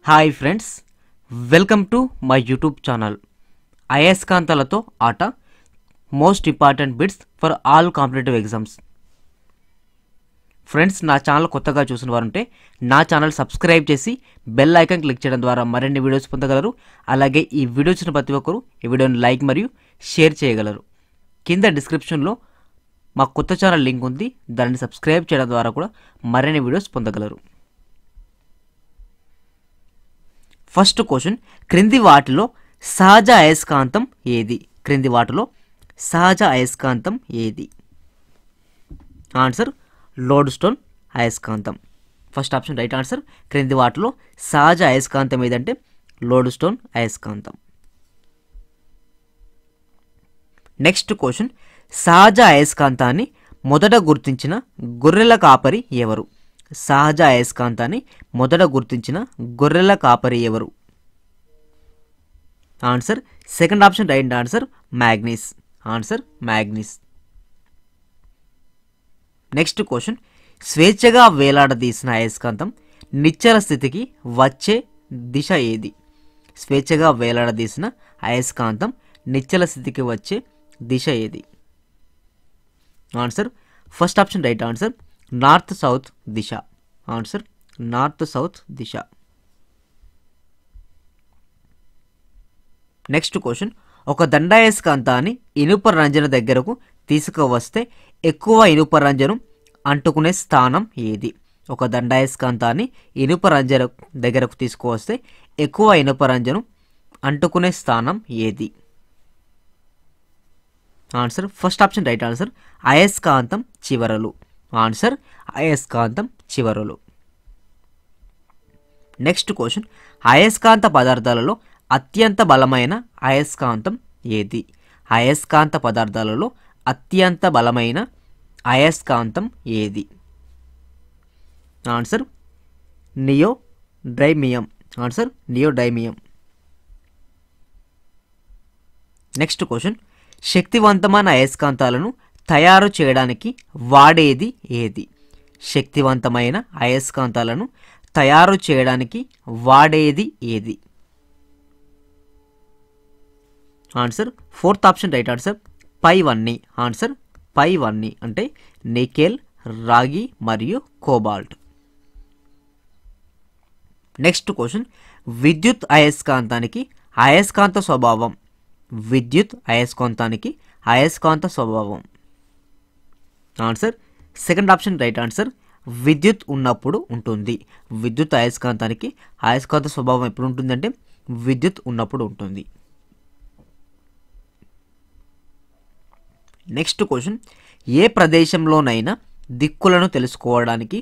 Hi friends, welcome to my YouTube channel. అయస్కాంతాలతో ఆట most important bits for all competitive exams. Friends, నా channel కొత్తగా చూసిన వారుంటే నా ఛానల్ సబ్స్క్రైబ్ చేసి బెల్ ఐకాన్ క్లిక్ చేయడం ద్వారా మరిన్ని వీడియోస్ పొందగలరు. అలాగే ఈ వీడియో చూసిన ప్రతి ఒక్కరు ఈ వీడియోని లైక్ మరియు షేర్ చేయగలరు. కింద డిస్క్రిప్షన్లో మా కొత్త ఛానల్ లింక్ ఉంది, దాన్ని సబ్స్క్రైబ్ చేయడం ద్వారా కూడా మరిన్ని వీడియోస్ పొందగలరు. ఫస్ట్ క్వశ్చన్, క్రింది వాటిలో సహజ అయస్కాంతం ఏది? క్రింది వాటిలో సహజ అయస్కాంతం ఏది? ఆన్సర్ లోడ్ స్టోన్ అయస్కాంతం. First option right answer. క్రింది వాటిలో సహజ అయస్కాంతం ఏదంటే లోడ్ స్టోన్ అయస్కాంతం. నెక్స్ట్ క్వశ్చన్, సహజ అయస్కాంతాన్ని మొదట గుర్తించిన గొర్రెల కాపరి ఎవరు? సహజ అయస్కాంతాన్ని మొదట గుర్తించిన గొర్రెల కాపరి ఎవరు? Answer second option right answer, Magnes. Answer Magnes. Next question, స్వేచ్ఛగా వేలాడదీసిన అయస్కాంతం నిశ్చల స్థితికి వచ్చే దిశ ఏది? స్వేచ్ఛగా వేలాడదీసిన అయస్కాంతం నిశ్చల స్థితికి వచ్చే దిశ ఏది? Answer first option right answer, north south దిశ. ఆన్సర్ నార్త్ సౌత్ దిశ. నెక్స్ట్ క్వశ్చన్, ఒక దండాయస్కాంతాన్ని ఇనుప రంజన దగ్గరకు తీసుకువస్తే ఎక్కువ ఇనుప రంజను అంటుకునే స్థానం ఏది? ఒక దండాయస్కాంతాన్ని ఇనుప రంజన దగ్గరకు తీసుకువస్తే ఎక్కువ ఇనుప రంజను అంటుకునే స్థానం ఏది? Answer first option right answer, అయస్కాంతం చివరలు. ఆన్సర్ అయస్కాంతం చివరలు. నెక్స్ట్ క్వశ్చన్, అయస్కాంత పదార్థాలలో అత్యంత బలమైన అయస్కాంతం ఏది? అయస్కాంత పదార్థాలలో అత్యంత బలమైన అయస్కాంతం ఏది? Answer neodymium. Answer neodymium. Next question, శక్తివంతమైన అయస్కాంతాలను తయారు చేయడానికి వాడేది ఏది? శక్తివంతమైన అయస్కాంతాలను తయారు చేయడానికి వాడేది ఏది? Answer fourth option right answer, పైవన్నీ. ఆన్సర్ పైవన్నీ అంటే నికెల్, రాగి మరియు కోబాల్ట్. నెక్స్ట్ క్వశ్చన్, విద్యుత్ అయస్కాంతానికి అయస్కాంత స్వభావం. విద్యుత్ అయస్కాంతానికి అయస్కాంత స్వభావం. Answer second option right answer, విద్యుత్ ఉన్నప్పుడు ఉంటుంది. విద్యుత్ అయస్కాంతానికి అయస్కాంత స్వభావం ఎప్పుడు ఉంటుందంటే విద్యుత్ ఉన్నప్పుడు ఉంటుంది. నెక్స్ట్ క్వశ్చన్, ఏ ప్రదేశంలోనైనా దిక్కులను తెలుసుకోవడానికి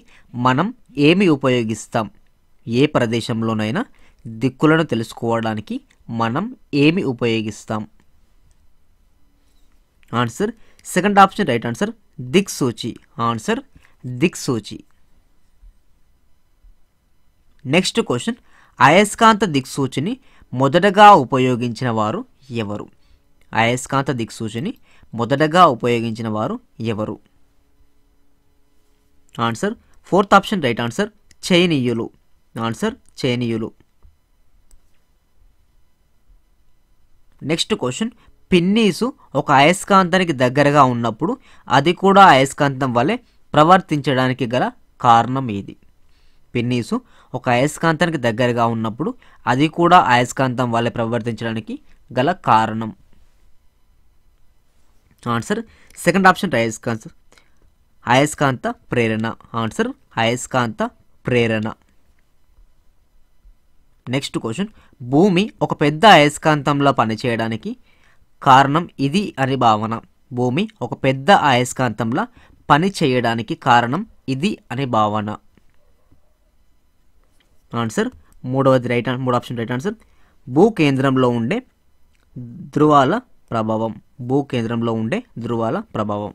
మనం ఏమి ఉపయోగిస్తాం? ఏ ప్రదేశంలోనైనా దిక్కులను తెలుసుకోవడానికి మనం ఏమి ఉపయోగిస్తాం? Answer second option right answer, దిక్సూచి. ఆన్సర్ దిక్సూచి. నెక్స్ట్ క్వశ్చన్, అయస్కాంత దిక్సూచిని మొదటగా ఉపయోగించిన వారు ఎవరు? అయస్కాంత దిక్సూచిని మొదటగా ఉపయోగించిన వారు ఎవరు? Answer fourth option right answer, చైనీయులు. ఆన్సర్ చైనీయులు. నెక్స్ట్ క్వశ్చన్, పిన్నీసు ఒక అయస్కాంతానికి దగ్గరగా ఉన్నప్పుడు అది కూడా అయస్కాంతం వలె ప్రవర్తించడానికి గల కారణం ఏది? పిన్నీసు ఒక అయస్కాంతానికి దగ్గరగా ఉన్నప్పుడు అది కూడా అయస్కాంతం వలె ప్రవర్తించడానికి గల కారణం? ఆన్సర్ సెకండ్ ఆప్షన్ అయస్కాంత ప్రేరణ. ఆన్సర్ అయస్కాంత ప్రేరణ. నెక్స్ట్ క్వశ్చన్, భూమి ఒక పెద్ద అయస్కాంతంలో పనిచేయడానికి కారణం ఇది అని భావన. భూమి ఒక పెద్ద అయస్కాంతంలా పని చేయడానికి కారణం ఇది అని భావన. ఆన్సర్ మూడో ఆప్షన్ రైట్ ఆన్సర్, భూకేంద్రంలో ఉండే ధ్రువాల ప్రభావం. భూకేంద్రంలో ఉండే ధ్రువాల ప్రభావం.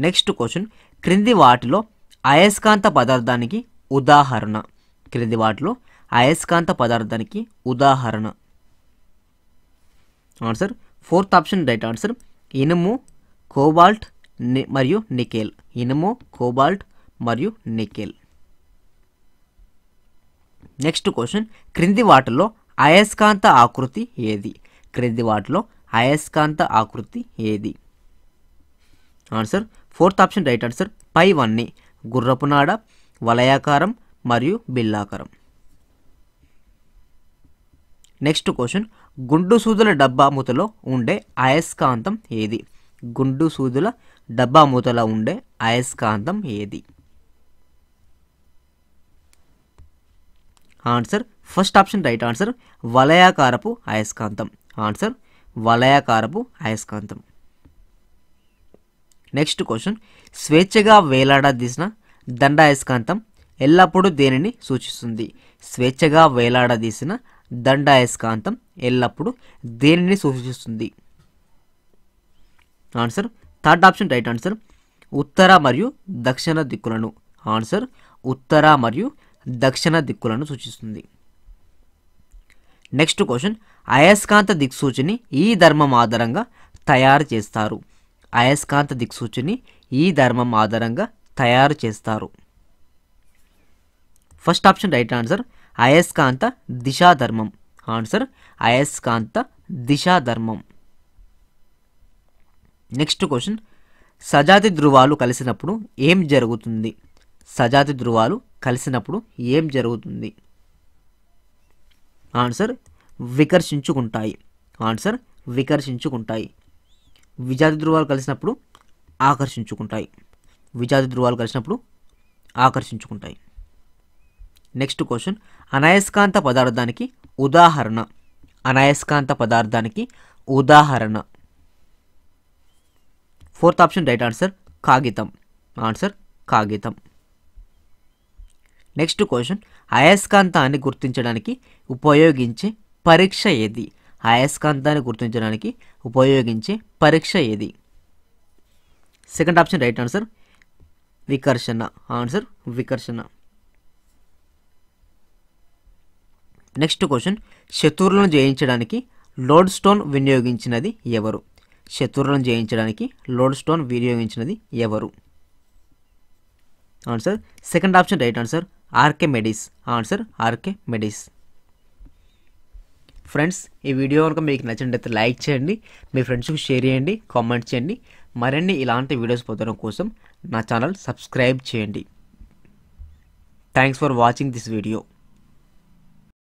నెక్స్ట్ క్వశ్చన్, క్రింది వాటిలో అయస్కాంత పదార్థానికి ఉదాహరణ. క్రింది వాటిలో అయస్కాంత పదార్థానికి ఉదాహరణ. Answer fourth option right answer, ఇనుము, కోబాల్ట్ మరియు నికెల్. ఇనుము, కోబాల్ట్ మరియు నికెల్. నెక్స్ట్ క్వశ్చన్, క్రింది వాటిలో అయస్కాంత ఆకృతి ఏది? క్రింది వాటిలో అయస్కాంత ఆకృతి ఏది? Answer fourth option right answer పైవన్నీ, గుర్రపు నాడ, వలయాకారం మరియు బిల్లాకారం. నెక్స్ట్ క్వశ్చన్, గుండు సూదుల డబ్బా మూతలో ఉండే అయస్కాంతం ఏది? గుండు సూదుల డబ్బా మూతలో ఉండే అయస్కాంతం ఏది? Answer first option right answer వలయాకారపు అయస్కాంతం. ఆన్సర్ వలయాకారపు అయస్కాంతం. నెక్స్ట్ క్వశ్చన్, స్వేచ్ఛగా వేలాడదీసిన దండాయస్కాంతం ఎల్లప్పుడూ దేనిని సూచిస్తుంది? స్వేచ్ఛగా వేలాడదీసిన దండాయస్కాంతం ఎల్లప్పుడూ దేనిని సూచిస్తుంది? Answer third option right answer ఉత్తర మరియు దక్షిణ దిక్కులను. ఆన్సర్ ఉత్తర మరియు దక్షిణ దిక్కులను సూచిస్తుంది. నెక్స్ట్ క్వశ్చన్, అయస్కాంత దిక్సూచిని ఈ ధర్మం ఆధారంగా తయారు చేస్తారు? అయస్కాంత దిక్సూచిని ఈ ధర్మం ఆధారంగా తయారు చేస్తారు? ఫస్ట్ ఆప్షన్ రైట్ ఆన్సర్ అయస్కాంత దిశాధర్మం. ఆన్సర్ అయస్కాంత దిశాధర్మం. నెక్స్ట్ క్వశ్చన్, సజాతి ధృవాలు కలిసినప్పుడు ఏం జరుగుతుంది? సజాతి ధృవాలు కలిసినప్పుడు ఏం జరుగుతుంది? ఆన్సర్ వికర్షించుకుంటాయి. ఆన్సర్ వికర్షించుకుంటాయి. విజాతి ధృవాలు కలిసినప్పుడు ఆకర్షించుకుంటాయి. విజాతి ధృవాలు కలిసినప్పుడు ఆకర్షించుకుంటాయి. నెక్స్ట్ క్వశ్చన్, అనయస్కాంత పదార్థానికి ఉదాహరణ? అనయస్కాంత పదార్థానికి ఉదాహరణ? ఫోర్త్ ఆప్షన్ రైట్ ఆన్సర్ కాగితం. ఆన్సర్ కాగితం. నెక్స్ట్ క్వశ్చన్, అయస్కాంతాన్ని గుర్తించడానికి ఉపయోగించే పరీక్ష ఏది? అయస్కాంతాన్ని గుర్తించడానికి ఉపయోగించే పరీక్ష ఏది? సెకండ్ ఆప్షన్ రైట్ ఆన్సర్ వికర్షణ. ఆన్సర్ వికర్షణ. నెక్స్ట్ క్వశ్చన్, శత్రువులను జయించడానికి లోడ్ స్టోన్ వినియోగించినది ఎవరు? శత్రువులను జయించడానికి లోడ్ స్టోన్ వినియోగించినది ఎవరు? Answer second option right answer Archimedes. Answer Archimedes. Friends, ఈ వీడియో కనుక మీకు నచ్చినట్లయితే లైక్ చేయండి, మీ ఫ్రెండ్స్కి షేర్ చేయండి, కామెంట్ చేయండి. మరిన్ని ఇలాంటి వీడియోస్ పొందడం కోసం నా ఛానల్ సబ్స్క్రైబ్ చేయండి. Thanks for watching this video.